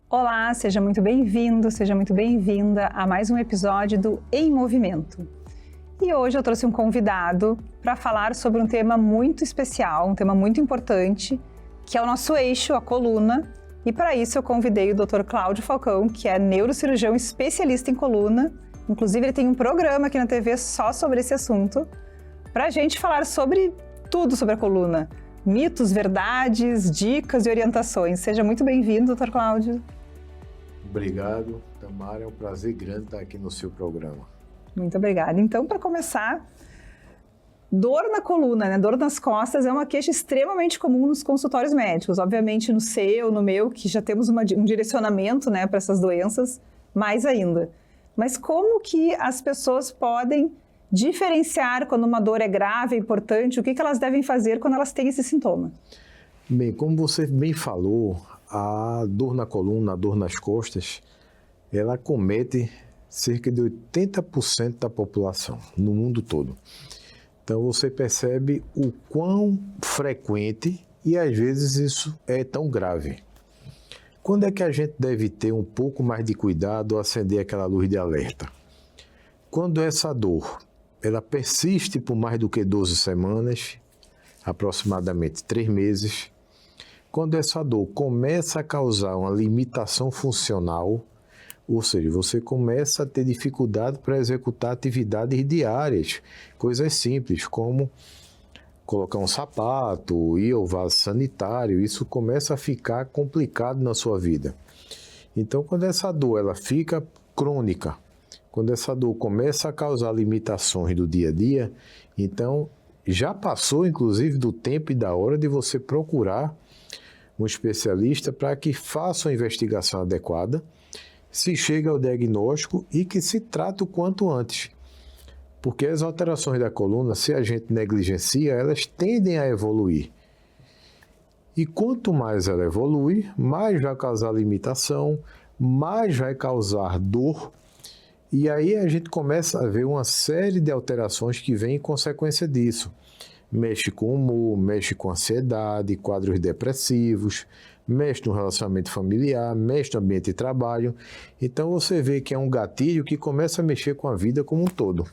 Olá, seja muito bem-vindo, seja muito bem-vinda a mais um episódio do Em Movimento. E hoje eu trouxe um convidado para falar sobre um tema muito especial, um tema muito importante, que é o nosso eixo, a coluna. E para isso eu convidei o Dr. Cláudio Falcão, que é neurocirurgião especialista em coluna. Inclusive ele tem um programa aqui na TV só sobre esse assunto, para a gente falar sobre tudo sobre a coluna. Mitos, verdades, dicas e orientações. Seja muito bem-vindo, Dr. Cláudio. Obrigado, Tamara. É um prazer grande estar aqui no seu programa. Muito obrigada. Então, para começar, dor na coluna, né? Dor nas costas é uma queixa extremamente comum nos consultórios médicos. Obviamente no seu, no meu, que já temos um direcionamento, né, para essas doenças, mais ainda. Mas como que as pessoas podem diferenciar quando uma dor é grave, é importante? O que elas devem fazer quando elas têm esse sintoma? Bem, como você bem falou, a dor na coluna, a dor nas costas, ela acomete cerca de 80% da população no mundo todo. Então você percebe o quão frequente e às vezes isso é tão grave. Quando é que a gente deve ter um pouco mais de cuidado ou acender aquela luz de alerta? Quando essa dor ela persiste por mais do que 12 semanas, aproximadamente 3 meses, quando essa dor começa a causar uma limitação funcional, ou seja, você começa a ter dificuldade para executar atividades diárias, coisas simples como colocar um sapato, ir ao vaso sanitário, isso começa a ficar complicado na sua vida. Então, quando essa dor ela fica crônica, quando essa dor começa a causar limitações do dia a dia, então já passou inclusive do tempo e da hora de você procurar um especialista para que faça uma investigação adequada, se chegue ao diagnóstico e que se trate o quanto antes. Porque as alterações da coluna, se a gente negligencia, elas tendem a evoluir. E quanto mais ela evolui, mais vai causar limitação, mais vai causar dor. E aí a gente começa a ver uma série de alterações que vêm em consequência disso. Mexe com o humor, mexe com ansiedade, quadros depressivos, mexe no relacionamento familiar, mexe no ambiente de trabalho. Então você vê que é um gatilho que começa a mexer com a vida como um todo.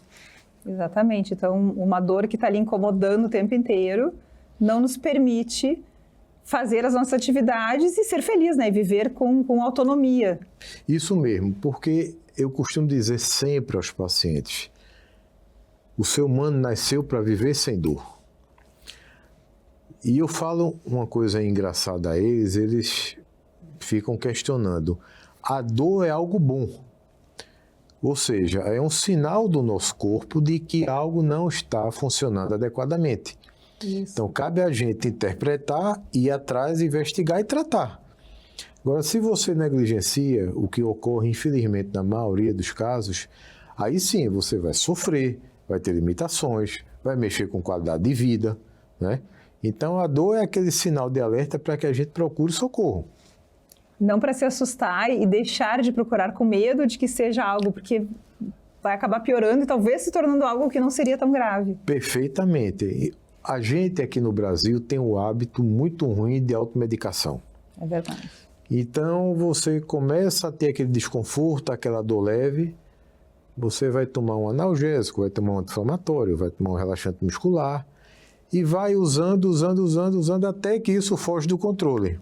Exatamente. Então uma dor que está ali incomodando o tempo inteiro não nos permite fazer as nossas atividades e ser feliz, né? E viver com autonomia. Isso mesmo, porque eu costumo dizer sempre aos pacientes, o ser humano nasceu para viver sem dor. E eu falo uma coisa engraçada a eles, eles ficam questionando. A dor é algo bom. Ou seja, é um sinal do nosso corpo de que algo não está funcionando adequadamente. Isso. Então, cabe a gente interpretar, ir atrás, investigar e tratar. Agora, se você negligencia, o que ocorre, infelizmente, na maioria dos casos, aí sim você vai sofrer, vai ter limitações, vai mexer com qualidade de vida, né? Então, a dor é aquele sinal de alerta para que a gente procure socorro. Não para se assustar e deixar de procurar com medo de que seja algo, porque vai acabar piorando e talvez se tornando algo que não seria tão grave. Perfeitamente. A gente aqui no Brasil tem um hábito muito ruim de automedicação. É verdade. Então, você começa a ter aquele desconforto, aquela dor leve, você vai tomar um analgésico, vai tomar um anti-inflamatório, vai tomar um relaxante muscular, e vai usando até que isso foge do controle.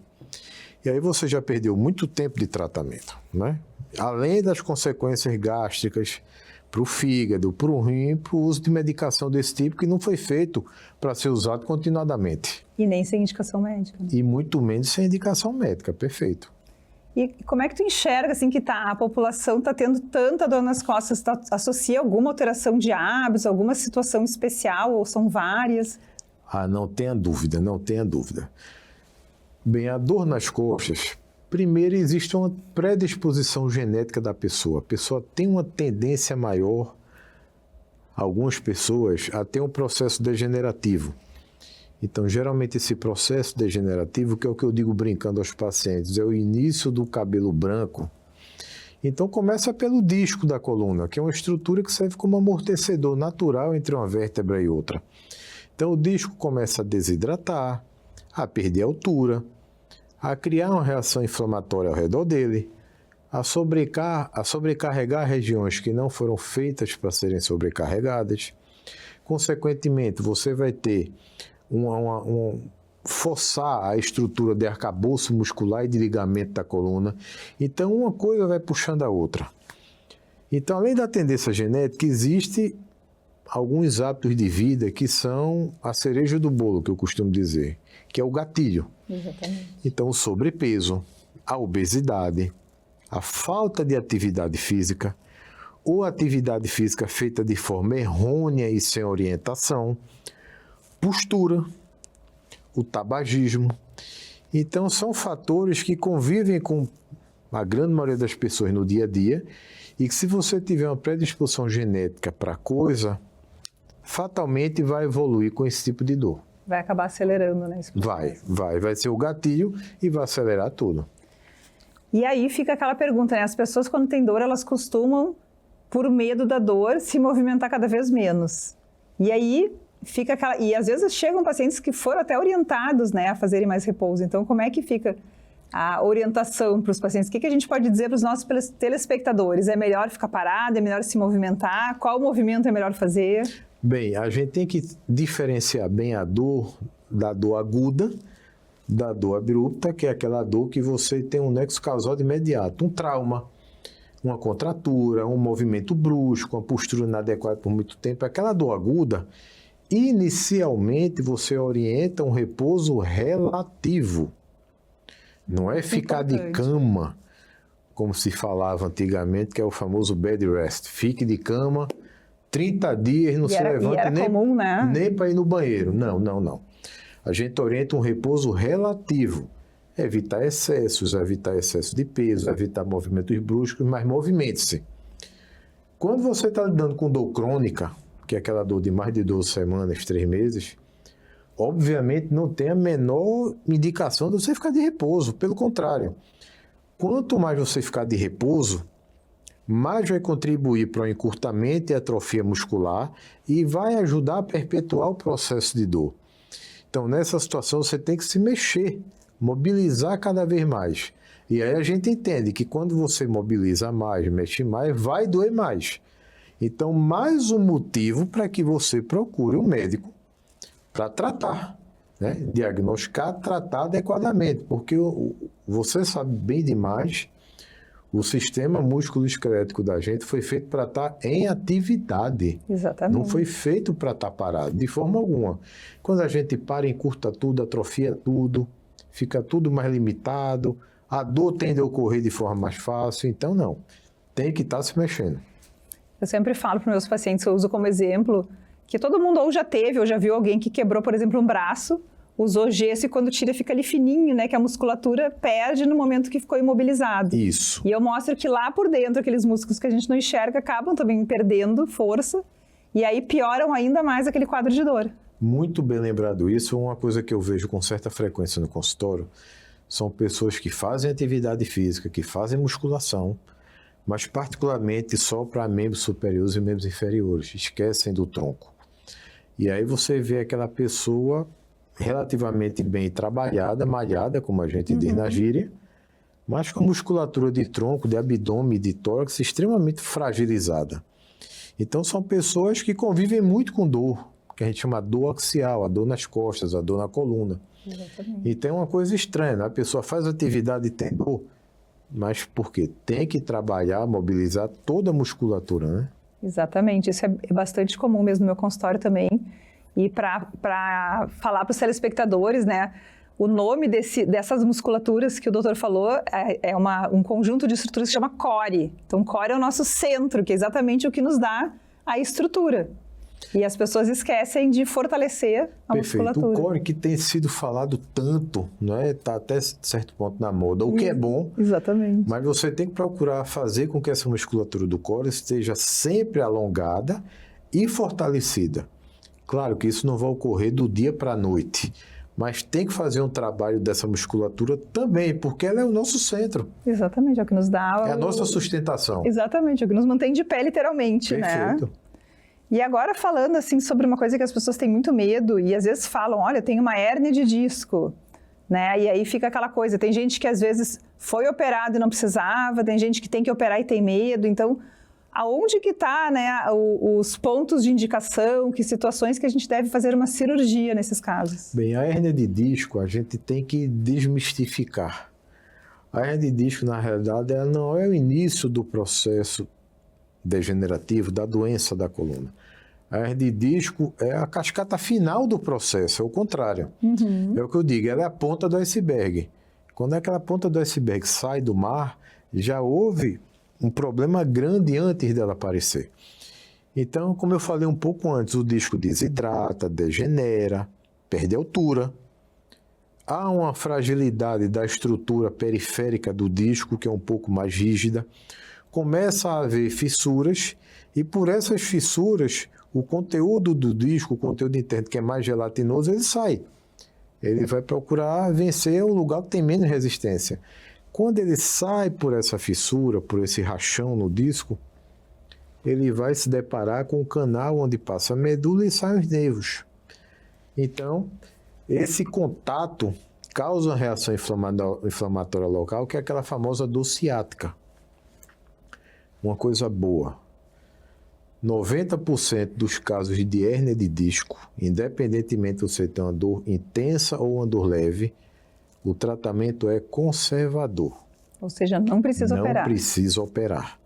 E aí você já perdeu muito tempo de tratamento, né? Além das consequências gástricas para o fígado, para o rim, para o uso de medicação desse tipo que não foi feito para ser usado continuadamente. E nem sem indicação médica. Né? E muito menos sem indicação médica, perfeito. E como é que tu enxerga assim, que a população está tendo tanta dor nas costas? Associa alguma alteração de hábitos, alguma situação especial ou são várias? Ah, não tenha dúvida, não tenha dúvida. Bem, a dor nas costas, primeiro existe uma predisposição genética da pessoa. A pessoa tem uma tendência maior, algumas pessoas, a ter um processo degenerativo. Então, geralmente esse processo degenerativo, que é o que eu digo brincando aos pacientes, é o início do cabelo branco. Então, começa pelo disco da coluna, que é uma estrutura que serve como amortecedor natural entre uma vértebra e outra. Então, o disco começa a desidratar, a perder altura, a criar uma reação inflamatória ao redor dele, a sobrecarregar regiões que não foram feitas para serem sobrecarregadas. Consequentemente, você vai ter forçar a estrutura de arcabouço muscular e de ligamento da coluna. Então, uma coisa vai puxando a outra. Então, além da tendência genética, existe alguns hábitos de vida que são a cereja do bolo, que eu costumo dizer, que é o gatilho. Exatamente. Então, o sobrepeso, a obesidade, a falta de atividade física, ou atividade física feita de forma errônea e sem orientação, postura, o tabagismo. Então, são fatores que convivem com a grande maioria das pessoas no dia a dia e que, se você tiver uma predisposição genética para a coisa, fatalmente vai evoluir com esse tipo de dor. Vai acabar acelerando, né? Vai ser o gatilho e vai acelerar tudo. E aí fica aquela pergunta, né? As pessoas, quando têm dor, elas costumam, por medo da dor, se movimentar cada vez menos. E aí fica aquela... E às vezes chegam pacientes que foram até orientados, né, a fazerem mais repouso. Então, como é que fica a orientação para os pacientes? O que a gente pode dizer para os nossos telespectadores? É melhor ficar parado? É melhor se movimentar? Qual movimento é melhor fazer? Bem, a gente tem que diferenciar bem a dor da dor aguda, da dor abrupta, que é aquela dor que você tem um nexo causal de imediato, um trauma, uma contratura, um movimento brusco, uma postura inadequada por muito tempo. Aquela dor aguda, inicialmente você orienta um repouso relativo. Não é ficar de cama, como se falava antigamente, que é o famoso bed rest. Fique de cama 30 dias, não se levanta nem para ir no banheiro. Não. A gente orienta um repouso relativo. Evitar excessos, evitar excesso de peso, evitar movimentos bruscos, mas movimente-se. Quando você está lidando com dor crônica, que é aquela dor de mais de 12 semanas, 3 meses, obviamente não tem a menor indicação de você ficar de repouso. Pelo contrário, quanto mais você ficar de repouso, mais vai contribuir para o encurtamento e atrofia muscular e vai ajudar a perpetuar o processo de dor. Então, nessa situação, você tem que se mexer, mobilizar cada vez mais. E aí a gente entende que quando você mobiliza mais, mexe mais, vai doer mais. Então, mais um motivo para que você procure um médico para tratar, né? Diagnosticar, tratar adequadamente, porque você sabe bem demais, o sistema músculo-esquelético da gente foi feito para estar em atividade. Exatamente. Não foi feito para estar parado, de forma alguma. Quando a gente para, encurta tudo, atrofia tudo, fica tudo mais limitado, a dor tende a ocorrer de forma mais fácil, então não, tem que estar se mexendo. Eu sempre falo para os meus pacientes, eu uso como exemplo, que todo mundo ou já teve ou já viu alguém que quebrou, por exemplo, um braço, usou gesso e quando tira fica ali fininho, né? Que a musculatura perde no momento que ficou imobilizado. Isso. E eu mostro que lá por dentro, aqueles músculos que a gente não enxerga acabam também perdendo força e aí pioram ainda mais aquele quadro de dor. Muito bem lembrado isso. Uma coisa que eu vejo com certa frequência no consultório são pessoas que fazem atividade física, que fazem musculação, mas particularmente só para membros superiores e membros inferiores. Esquecem do tronco. E aí você vê aquela pessoa relativamente bem trabalhada, malhada, como a gente diz na gíria, mas com musculatura de tronco, de abdômen e de tórax extremamente fragilizada. Então são pessoas que convivem muito com dor, que a gente chama dor axial, a dor nas costas, a dor na coluna. Exatamente. Então é uma coisa estranha, né? A pessoa faz atividade e tem dor, mas por quê? Tem que trabalhar, mobilizar toda a musculatura, né? Exatamente, isso é bastante comum mesmo no meu consultório também. E para falar para os telespectadores, né, o nome dessas musculaturas que o doutor falou é um conjunto de estruturas que se chama core. Então, core é o nosso centro, que é exatamente o que nos dá a estrutura. E as pessoas esquecem de fortalecer a musculatura. O core que tem sido falado tanto, né, está até certo ponto na moda, o que é bom. Exatamente. Mas você tem que procurar fazer com que essa musculatura do core esteja sempre alongada e fortalecida. Claro que isso não vai ocorrer do dia para a noite, mas tem que fazer um trabalho dessa musculatura também, porque ela é o nosso centro. Exatamente, é o que nos dá... É a nossa sustentação. Exatamente, é o que nos mantém de pé literalmente, Perfeito. Né? E agora falando assim sobre uma coisa que as pessoas têm muito medo e às vezes falam, olha, eu tenho uma hérnia de disco, né? E aí fica aquela coisa, tem gente que às vezes foi operado e não precisava, tem gente que tem que operar e tem medo, então aonde que está, né, os pontos de indicação, que situações que a gente deve fazer uma cirurgia nesses casos? Bem, a hérnia de disco a gente tem que desmistificar. A hérnia de disco, na realidade, ela não é o início do processo degenerativo da doença da coluna. A hérnia de disco é a cascata final do processo, é o contrário. É o que eu digo, ela é a ponta do iceberg. Quando aquela ponta do iceberg sai do mar, já houve um problema grande antes dela aparecer. Então, como eu falei um pouco antes, o disco desidrata, degenera, perde altura. Há uma fragilidade da estrutura periférica do disco, que é um pouco mais rígida. Começa a haver fissuras, e por essas fissuras, o conteúdo do disco, o conteúdo interno, que é mais gelatinoso, ele sai. Ele vai procurar vencer o lugar que tem menos resistência. Quando ele sai por essa fissura, por esse rachão no disco, ele vai se deparar com o canal onde passa a medula e saem os nervos. Então, esse contato causa uma reação inflamatória local, que é aquela famosa dor ciática. Uma coisa boa. 90% dos casos de hérnia de disco, independentemente de você ter uma dor intensa ou uma dor leve, o tratamento é conservador. Ou seja, não precisa operar. Não precisa operar.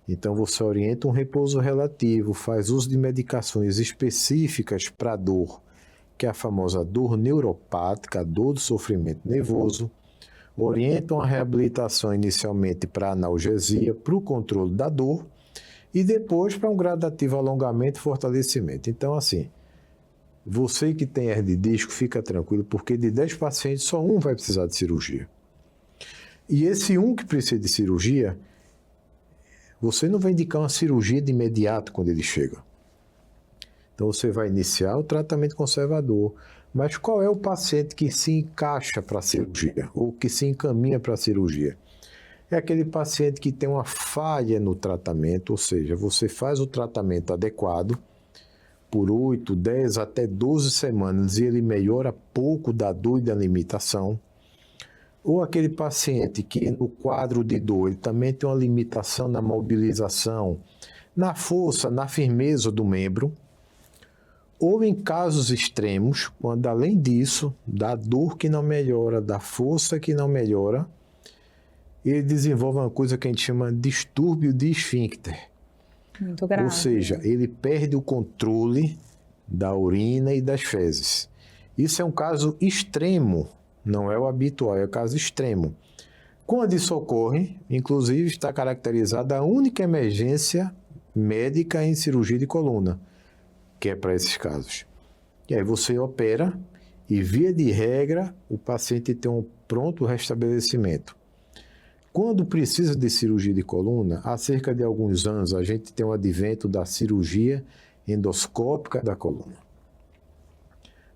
Então você orienta um repouso relativo, faz uso de medicações específicas para a dor, que é a famosa dor neuropática, a dor do sofrimento nervoso. Orienta uma reabilitação inicialmente para analgesia, para o controle da dor, e depois para um gradativo alongamento e fortalecimento. Então, assim, você que tem hérnia de disco, fica tranquilo, porque de 10 pacientes, só um vai precisar de cirurgia. E esse um que precisa de cirurgia, você não vai indicar uma cirurgia de imediato quando ele chega. Então, você vai iniciar o tratamento conservador. Mas qual é o paciente que se encaixa para a cirurgia, ou que se encaminha para a cirurgia? É aquele paciente que tem uma falha no tratamento, ou seja, você faz o tratamento adequado por 8, 10 até 12 semanas e ele melhora pouco da dor e da limitação. Ou aquele paciente que no quadro de dor ele também tem uma limitação na mobilização, na força, na firmeza do membro. Ou em casos extremos, quando além disso, da dor que não melhora, da força que não melhora, ele desenvolve uma coisa que a gente chama de distúrbio de esfíncter. Muito grave. Ou seja, ele perde o controle da urina e das fezes. Isso é um caso extremo, não é o habitual, é o caso extremo. Quando isso ocorre, inclusive está caracterizada a única emergência médica em cirurgia de coluna, que é para esses casos. E aí você opera e, via de regra, o paciente tem um pronto restabelecimento. Quando precisa de cirurgia de coluna, há cerca de alguns anos a gente tem o advento da cirurgia endoscópica da coluna.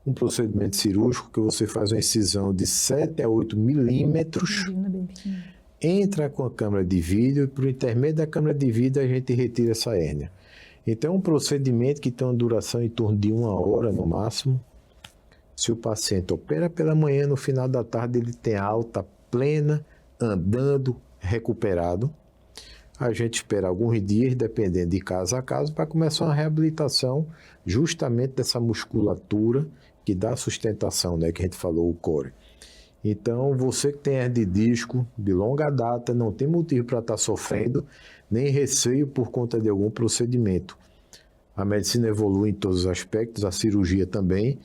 Um procedimento cirúrgico que você faz uma incisão de 7 a 8 milímetros, entra com a câmara de vídeo e por intermédio da câmara de vídeo a gente retira essa hérnia. Então é um procedimento que tem uma duração em torno de 1 hora no máximo. Se o paciente opera pela manhã, no final da tarde ele tem alta plena, andando, recuperado. A gente espera alguns dias, dependendo de caso a caso, para começar uma reabilitação justamente dessa musculatura que dá sustentação, né, que a gente falou, o core. Então, você que tem hérnia de disco de longa data, não tem motivo para estar sofrendo, nem receio por conta de algum procedimento. A medicina evolui em todos os aspectos, a cirurgia também.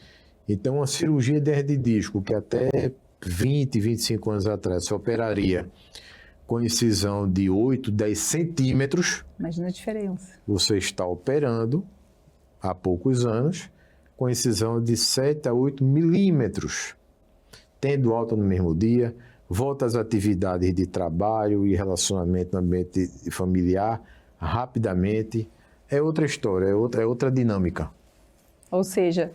Então, a cirurgia de hérnia de disco, que até 20, 25 anos atrás se operaria com incisão de 8, 10 centímetros. Imagina a diferença. Você está operando há poucos anos com incisão de 7 a 8 milímetros, tendo alta no mesmo dia, volta às atividades de trabalho e relacionamento no ambiente familiar rapidamente. É outra história, é outra dinâmica. Ou seja,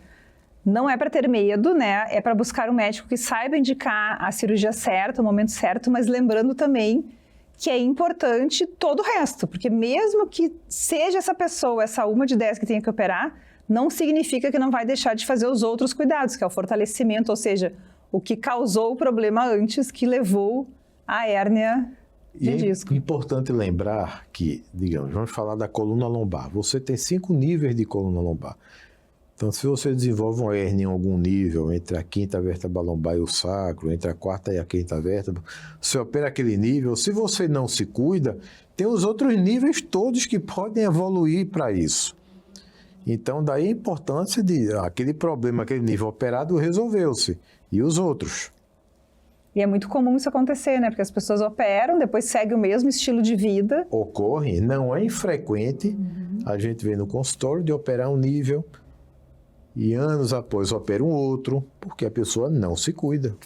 não é para ter medo, né? É para buscar um médico que saiba indicar a cirurgia certa, o momento certo, mas lembrando também que é importante todo o resto, porque mesmo que seja essa pessoa, essa uma de 10 que tenha que operar, não significa que não vai deixar de fazer os outros cuidados, que é o fortalecimento, ou seja, o que causou o problema antes, que levou à hérnia de disco. É importante lembrar que, digamos, vamos falar da coluna lombar. Você tem 5 níveis de coluna lombar. Então, se você desenvolve uma hérnia em algum nível, entre a quinta vértebra lombar e o sacro, entre a quarta e a quinta vértebra, você opera aquele nível. Se você não se cuida, tem os outros níveis todos que podem evoluir para isso. Então, daí a importância de aquele problema, aquele nível operado, resolveu-se. E os outros? E é muito comum isso acontecer, né? Porque as pessoas operam, depois seguem o mesmo estilo de vida. Ocorre, não é infrequente, a gente vê no consultório de operar um nível e anos após opera um outro, porque a pessoa não se cuida.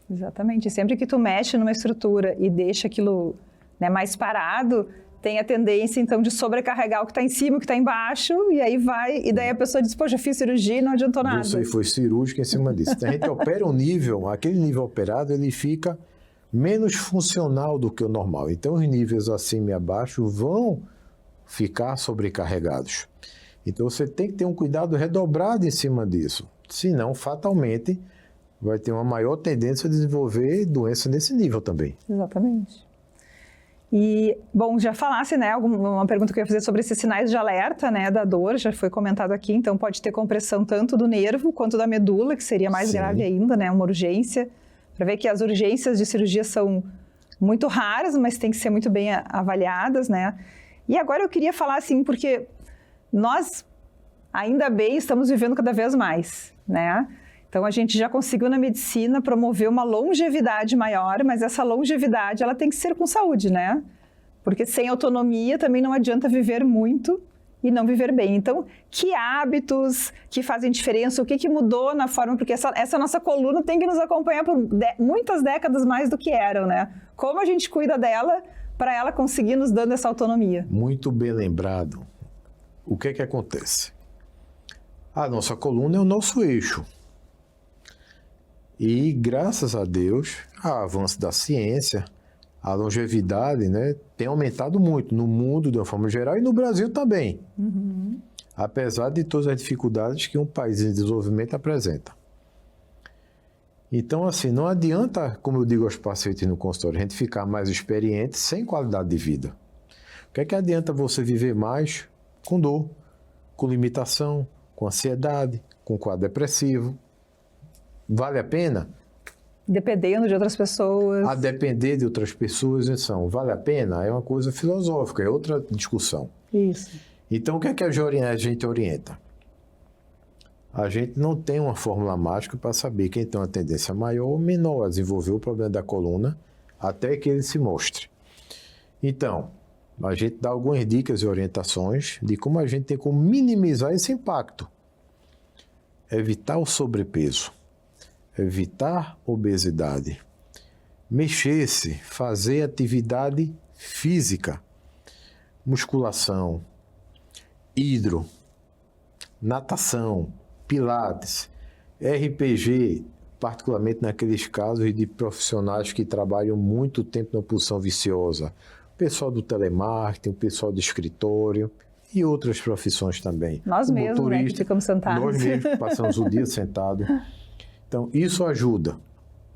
Exatamente. E sempre que tu mexe numa estrutura e deixa aquilo, né, mais parado, tem a tendência, então, de sobrecarregar o que está em cima, o que está embaixo, e aí vai, e daí a pessoa diz, poxa, fiz cirurgia e não adiantou nada. Você foi cirúrgico em cima disso. Então, a gente opera um nível, aquele nível operado, ele fica menos funcional do que o normal. Então, os níveis acima e abaixo vão ficar sobrecarregados. Então, você tem que ter um cuidado redobrado em cima disso. Senão, fatalmente, vai ter uma maior tendência a desenvolver doença nesse nível também. Exatamente. E, bom, já falasse, né, uma pergunta que eu ia fazer sobre esses sinais de alerta, né, da dor, já foi comentado aqui, então pode ter compressão tanto do nervo quanto da medula, que seria mais grave ainda, né, uma urgência, para ver que as urgências de cirurgia são muito raras, mas tem que ser muito bem avaliadas, né. E agora eu queria falar, assim, porque nós, ainda bem, estamos vivendo cada vez mais, né. Então, a gente já conseguiu na medicina promover uma longevidade maior, mas essa longevidade ela tem que ser com saúde, né? Porque sem autonomia também não adianta viver muito e não viver bem. Então, que hábitos que fazem diferença? O que mudou na forma? Porque essa nossa coluna tem que nos acompanhar por muitas décadas mais do que eram, né? Como a gente cuida dela para ela conseguir nos dando essa autonomia? Muito bem lembrado. O que acontece? A nossa coluna é o nosso eixo. E, graças a Deus, o avanço da ciência, a longevidade, né, tem aumentado muito no mundo de uma forma geral e no Brasil também. Apesar de todas as dificuldades que um país em desenvolvimento apresenta. Então, assim, não adianta, como eu digo aos pacientes no consultório, a gente ficar mais experiente sem qualidade de vida. O que adianta você viver mais com dor, com limitação, com ansiedade, com quadro depressivo? Vale a pena? Dependendo de outras pessoas. A depender de outras pessoas, então, vale a pena? É uma coisa filosófica, é outra discussão. Isso. Então, o que a gente orienta? A gente não tem uma fórmula mágica para saber quem tem uma tendência maior ou menor a desenvolver o problema da coluna até que ele se mostre. Então, a gente dá algumas dicas e orientações de como a gente tem como minimizar esse impacto. Evitar o sobrepeso. Evitar obesidade, mexer-se, fazer atividade física, musculação, hidro, natação, pilates, RPG, particularmente naqueles casos de profissionais que trabalham muito tempo na posição viciosa, o pessoal do telemarketing, o pessoal do escritório e outras profissões também. Nós mesmos, né, que ficamos sentados. Nós mesmos passamos o dia sentado. Então, isso ajuda,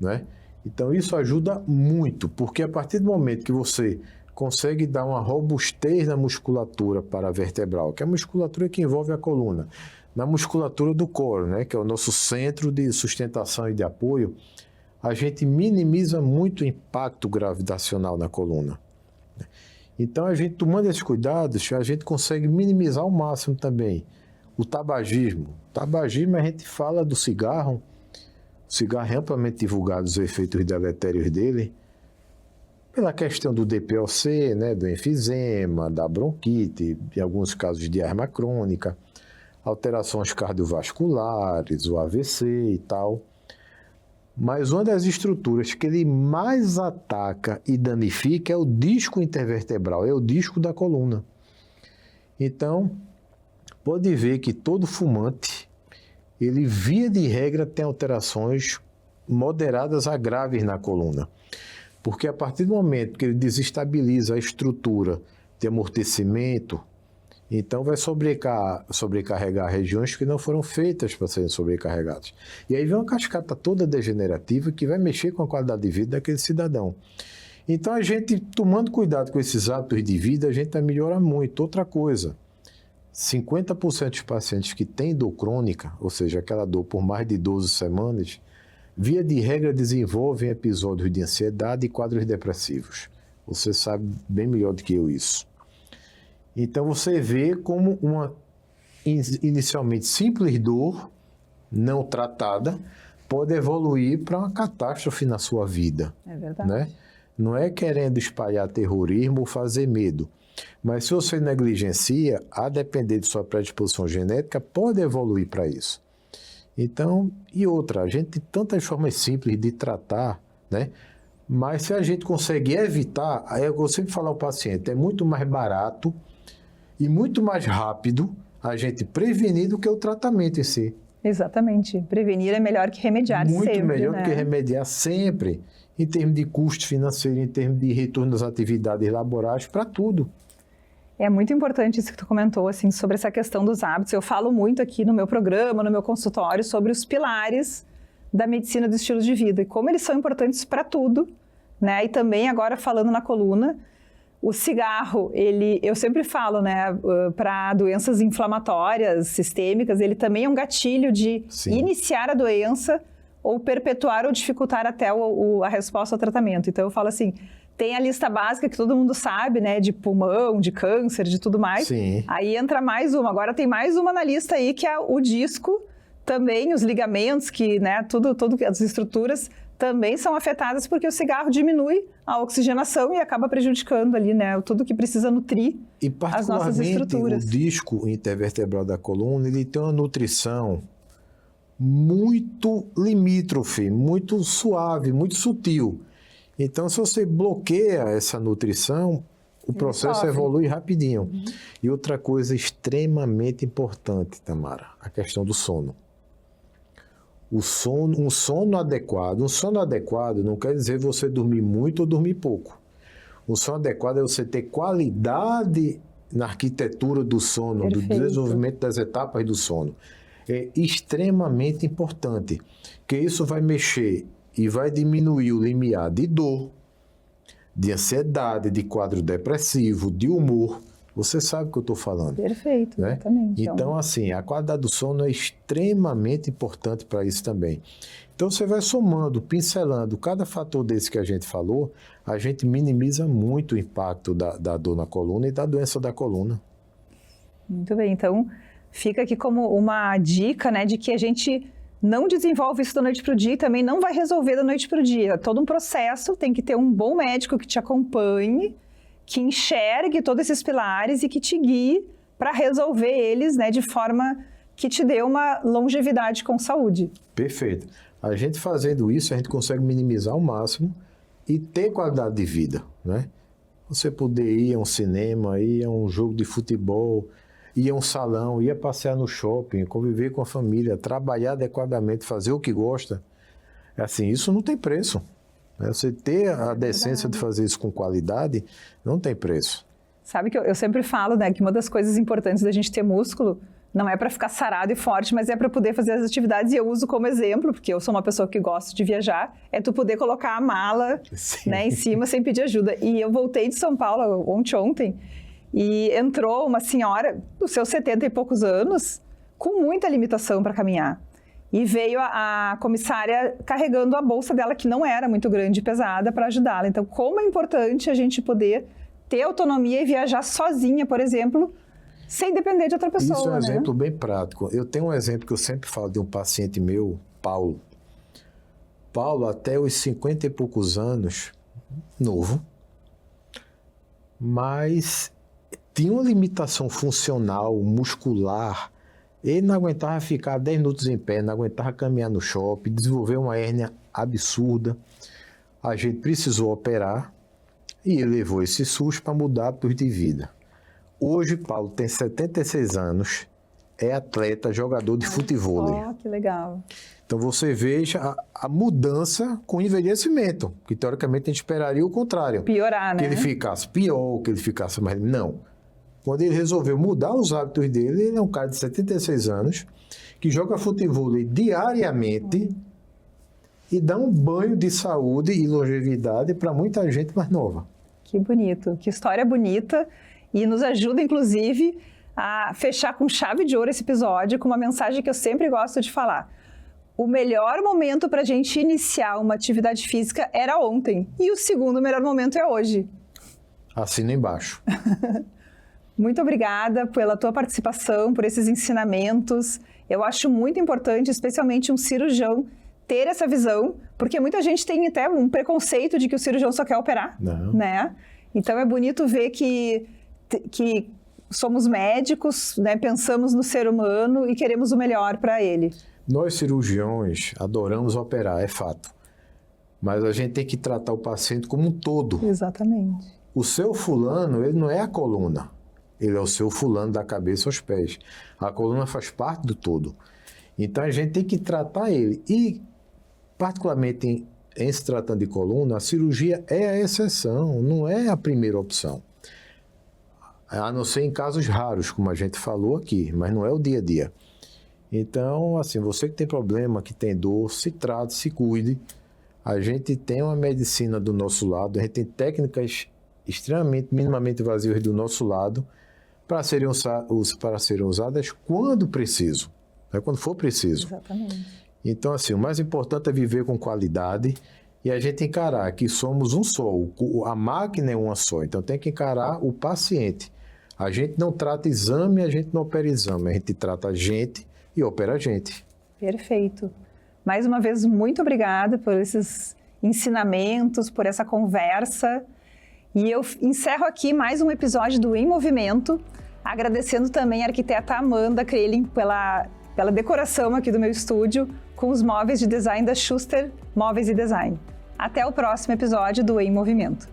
né? Então, isso ajuda muito, porque a partir do momento que você consegue dar uma robustez na musculatura paravertebral, que é a musculatura que envolve a coluna, na musculatura do core, né, que é o nosso centro de sustentação e de apoio, a gente minimiza muito o impacto gravitacional na coluna. Então, a gente tomando esses cuidados, a gente consegue minimizar ao máximo também o tabagismo. O tabagismo, a gente fala do cigarro. O cigarro é amplamente divulgado, os efeitos deletérios dele, pela questão do DPOC, né, do enfisema, da bronquite, em alguns casos de asma crônica, alterações cardiovasculares, o AVC e tal. Mas uma das estruturas que ele mais ataca e danifica é o disco intervertebral, é o disco da coluna. Então, pode ver que todo fumante, ele, via de regra, tem alterações moderadas a graves na coluna. Porque a partir do momento que ele desestabiliza a estrutura de amortecimento Então vai sobrecarregar regiões que não foram feitas para serem sobrecarregadas. E aí vem uma cascata toda degenerativa que vai mexer com a qualidade de vida daquele cidadão. Então a gente, tomando cuidado com esses hábitos de vida, a gente vai melhorar muito. Outra coisa, 50% dos pacientes que têm dor crônica, ou seja, aquela dor por mais de 12 semanas, via de regra desenvolvem episódios de ansiedade e quadros depressivos. Você sabe bem melhor do que eu isso. Então você vê como uma inicialmente simples dor não tratada pode evoluir para uma catástrofe na sua vida. É verdade. Né? Não é querendo espalhar terrorismo ou fazer medo. Mas se você negligencia, a depender de sua predisposição genética, pode evoluir para isso. Então, e outra, a gente tem tantas formas simples de tratar, né? Mas se a gente consegue evitar, aí eu sempre falo ao paciente, é muito mais barato e muito mais rápido a gente prevenir do que o tratamento em si. Exatamente. Prevenir é melhor que remediar muito sempre. Muito melhor né? do que remediar sempre, em termos de custo financeiro, em termos de retorno das atividades laborais, para tudo. É muito importante isso que tu comentou, assim, sobre essa questão dos hábitos. Eu falo muito aqui no meu programa, no meu consultório, sobre os pilares da medicina do estilo de vida e como eles são importantes para tudo, né? E também agora falando na coluna, o cigarro, eu sempre falo, né, para doenças inflamatórias sistêmicas, ele também é um gatilho de Sim. iniciar a doença ou perpetuar ou dificultar até a resposta ao tratamento. Então eu falo assim, tem a lista básica que todo mundo sabe, né, de pulmão, de câncer, de tudo mais. Sim. Aí entra mais uma, agora tem mais uma na lista aí que é o disco, também os ligamentos, que, né, tudo as estruturas também são afetadas porque o cigarro diminui a oxigenação e acaba prejudicando ali, né, tudo que precisa nutrir as nossas estruturas. O disco intervertebral da coluna, ele tem uma nutrição muito limítrofe, muito suave, muito sutil. Então, se você bloqueia essa nutrição, o processo evolui rapidinho. Uhum. E outra coisa extremamente importante, Tamara, a questão do sono. Um sono adequado não quer dizer você dormir muito ou dormir pouco. O sono adequado é você ter qualidade na arquitetura do sono, Perfeito. Do desenvolvimento das etapas do sono. É extremamente importante, porque isso vai mexer e vai diminuir o limiar de dor, de ansiedade, de quadro depressivo, de humor. Você sabe o que eu estou falando. Perfeito, né? Exatamente. Então, assim, a qualidade do sono é extremamente importante para isso também. Então, você vai somando, pincelando cada fator desse que a gente falou, a gente minimiza muito o impacto da dor na coluna e da doença da coluna. Muito bem, então fica aqui como uma dica, né, de que a gente não desenvolve isso da noite para o dia e também não vai resolver da noite para o dia. É todo um processo, tem que ter um bom médico que te acompanhe, que enxergue todos esses pilares e que te guie para resolver eles, né, de forma que te dê uma longevidade com saúde. Perfeito. A gente fazendo isso, a gente consegue minimizar ao máximo e ter qualidade de vida, né? Você poder ir a um cinema, ir a um jogo de futebol, ir a um salão, ir a passear no shopping, conviver com a família, trabalhar adequadamente, fazer o que gosta. Assim, isso não tem preço. Você ter a decência de fazer isso com qualidade, não tem preço. Sabe que eu sempre falo, né, que uma das coisas importantes da gente ter músculo não é para ficar sarado e forte, mas é para poder fazer as atividades, e eu uso como exemplo, porque eu sou uma pessoa que gosta de viajar, é tu poder colocar a mala, né, em cima sem pedir ajuda. E eu voltei de São Paulo ontem, e entrou uma senhora, dos seus 70 e poucos anos, com muita limitação para caminhar. E veio a comissária carregando a bolsa dela, que não era muito grande e pesada, para ajudá-la. Então, como é importante a gente poder ter autonomia e viajar sozinha, por exemplo, sem depender de outra pessoa. Isso é um né? exemplo bem prático. Eu tenho um exemplo que eu sempre falo de um paciente meu, Paulo. Paulo, até os 50 e poucos anos, novo, mas tinha uma limitação funcional, muscular. Ele não aguentava ficar 10 minutos em pé, não aguentava caminhar no shopping, desenvolveu uma hérnia absurda. A gente precisou operar e ele levou esse SUS para mudar hábitos de vida. Hoje, Paulo tem 76 anos, é atleta, jogador de futevôlei. Oh, que legal. Então você veja a mudança com o envelhecimento, que teoricamente a gente esperaria o contrário. Piorar, né? Que ele ficasse pior, que ele ficasse mais... Não. Quando ele resolveu mudar os hábitos dele, ele é um cara de 76 anos, que joga futebol diariamente e dá um banho de saúde e longevidade para muita gente mais nova. Que bonito, que história bonita, e nos ajuda, inclusive, a fechar com chave de ouro esse episódio com uma mensagem que eu sempre gosto de falar. O melhor momento para a gente iniciar uma atividade física era ontem, e o segundo melhor momento é hoje. Assina embaixo. Muito obrigada pela tua participação, por esses ensinamentos. Eu acho muito importante, especialmente um cirurgião, ter essa visão, porque muita gente tem até um preconceito de que o cirurgião só quer operar, né? Então é bonito ver que somos médicos, né? Pensamos no ser humano e queremos o melhor para ele. Nós cirurgiões adoramos operar, é fato. Mas a gente tem que tratar o paciente como um todo. Exatamente. O seu fulano, ele não é a coluna. Ele é o seu fulano da cabeça aos pés. A coluna faz parte do todo. Então a gente tem que tratar ele. E, particularmente em se tratando de coluna, a cirurgia é a exceção, não é a primeira opção. A não ser em casos raros, como a gente falou aqui, mas não é o dia a dia. Então, assim, você que tem problema, que tem dor, se trate, se cuide. A gente tem uma medicina do nosso lado, a gente tem técnicas extremamente, minimamente vazias do nosso lado para serem usadas quando preciso, né? Quando for preciso. Exatamente. Então, assim, o mais importante é viver com qualidade e a gente encarar que somos um só, a máquina é uma só, então tem que encarar o paciente. A gente não trata exame, a gente não opera exame, a gente trata a gente e opera a gente. Perfeito. Mais uma vez, muito obrigada por esses ensinamentos, por essa conversa. E eu encerro aqui mais um episódio do Em Movimento, agradecendo também a arquiteta Amanda Krelin pela decoração aqui do meu estúdio com os móveis de design da Schuster Móveis e Design. Até o próximo episódio do Em Movimento.